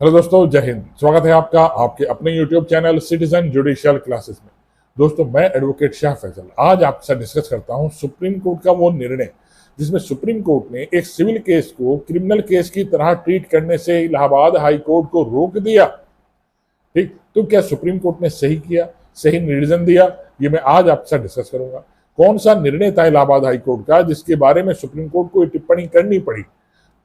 Hello दोस्तों, जय हिंद। स्वागत है आपका आपके अपने YouTube channel citizen judicial classes में। दोस्तों, मैं एडवोकेट शाह फैसल आज आपसे डिस्कस करता हूं सुप्रीम कोर्ट का वो निर्णय जिसमें सुप्रीम कोर्ट ने एक सिविल केस को क्रिमिनल केस की तरह ट्रीट करने से इलाहाबाद हाई कोर्ट को रोक दिया। ठीक, तो क्या सुप्रीम कोर्ट ने सही किया, सही निर्देशन दिया? ये मैं आज आपसे डिस्कस करूंगा। कौन सा निर्णय था इलाहाबाद हाई कोर्ट का जिसके बारे में सुप्रीम कोर्ट को टिप्पणी करनी पड़ी?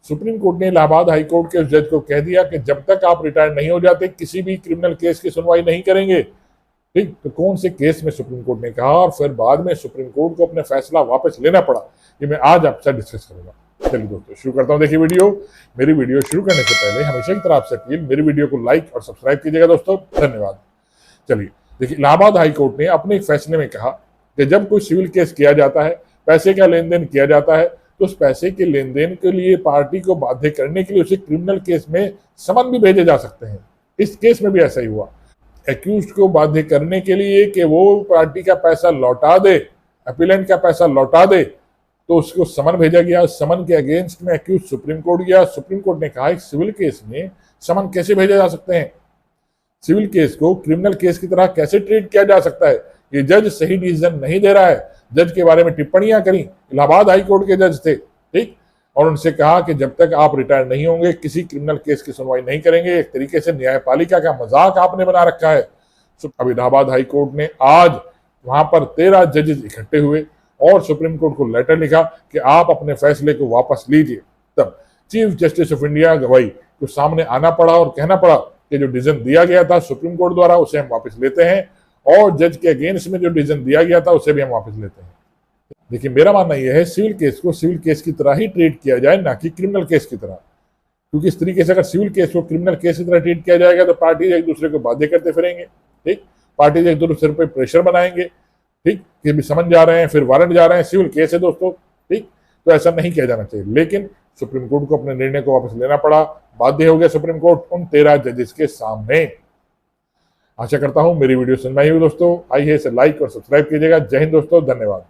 सुप्रीम कोर्ट ने इलाहाबाद हाई कोर्ट के उस जज को कह दिया कि जब तक आप रिटायर नहीं हो जाते किसी भी क्रिमिनल केस की सुनवाई नहीं करेंगे। ठीक, तो कौन से केस में सुप्रीम कोर्ट ने कहा और फिर बाद में सुप्रीम कोर्ट को अपना फैसला वापस लेना पड़ा, ये मैं आज आपसे डिस्कस करूंगा। चलिए दोस्तों, शुरू करता हूं। देखिए मेरी वीडियो शुरू करने से पहले हमेशा की तरह आपसे अपील, मेरी वीडियो को लाइक और सब्सक्राइब कीजिएगा दोस्तों। धन्यवाद। चलिए देखिए, इलाहाबाद हाई कोर्ट ने अपने एक फैसले में कहा कि जब कोई सिविल केस किया जाता है, पैसे का लेन देन किया जाता है, तो उस पैसे के लेन देन के लिए पार्टी को बाध्य करने के लिए उसे क्रिमिनल केस में समन भी भेजे जा सकते हैं। इस केस में भी ऐसा ही हुआ। एक्यूज्ड को बाध्य करने के लिए कि वो पार्टी का पैसा लौटा दे, अपीलेंट का पैसा लौटा दे, तो उसको समन भेजा गया। समन के अगेंस्ट में एक्यूज सुप्रीम कोर्ट गया। सुप्रीम कोर्ट ने कहा सिविल केस में समन कैसे भेजे जा सकते हैं, सिविल केस को क्रिमिनल केस की तरह कैसे ट्रीट किया जा सकता है। ये जज सही डिसीजन नहीं दे रहा है। जज के बारे में टिप्पणियां करी, इलाहाबाद हाई कोर्ट के जज थे। ठीक, और उनसे कहा कि जब तक आप रिटायर नहीं होंगे किसी क्रिमिनल केस की सुनवाई नहीं करेंगे। एक तरीके से न्यायपालिका का मजाक आपने बना रखा है। अब इलाहाबाद हाई कोर्ट ने आज वहां पर 13 जजेस इकट्ठे हुए और सुप्रीम कोर्ट को लेटर लिखा कि आप अपने फैसले को वापस लीजिए। तब चीफ जस्टिस ऑफ इंडिया गवाई को सामने आना पड़ा और कहना पड़ा कि जो डिसीजन दिया गया था सुप्रीम कोर्ट द्वारा उसे हम वापस लेते हैं, और जज के अगेंस्ट में जो डिसीजन दिया गया था उसे भी हम वापस लेते हैं। देखिए, मेरा मानना यह है सिविल केस को सिविल केस की तरह ही ट्रीट किया जाए, ना कि क्रिमिनल केस की तरह। क्योंकि इस तरीके से अगर सिविल केस को क्रिमिनल केस की तरह ट्रीट किया जाएगा तो पार्टी एक दूसरे को बाध्य करते फिरेंगे। ठीक, पार्टी एक दूसरे पर प्रेशर बनाएंगे। ठीक, कि भी समझ जा रहे हैं, फिर वारंट जा रहे हैं, सिविल केस है दोस्तों। ठीक, तो ऐसा नहीं किया जाना चाहिए। लेकिन सुप्रीम कोर्ट को अपने निर्णय को वापस लेना पड़ा। बाध्य हो गया सुप्रीम कोर्ट उन 13 जजेस के सामने। आशा करता हूं मेरी वीडियो समझ में आई हो दोस्तों। आइए इसे लाइक और सब्सक्राइब कीजिएगा। जय हिंद दोस्तों, धन्यवाद।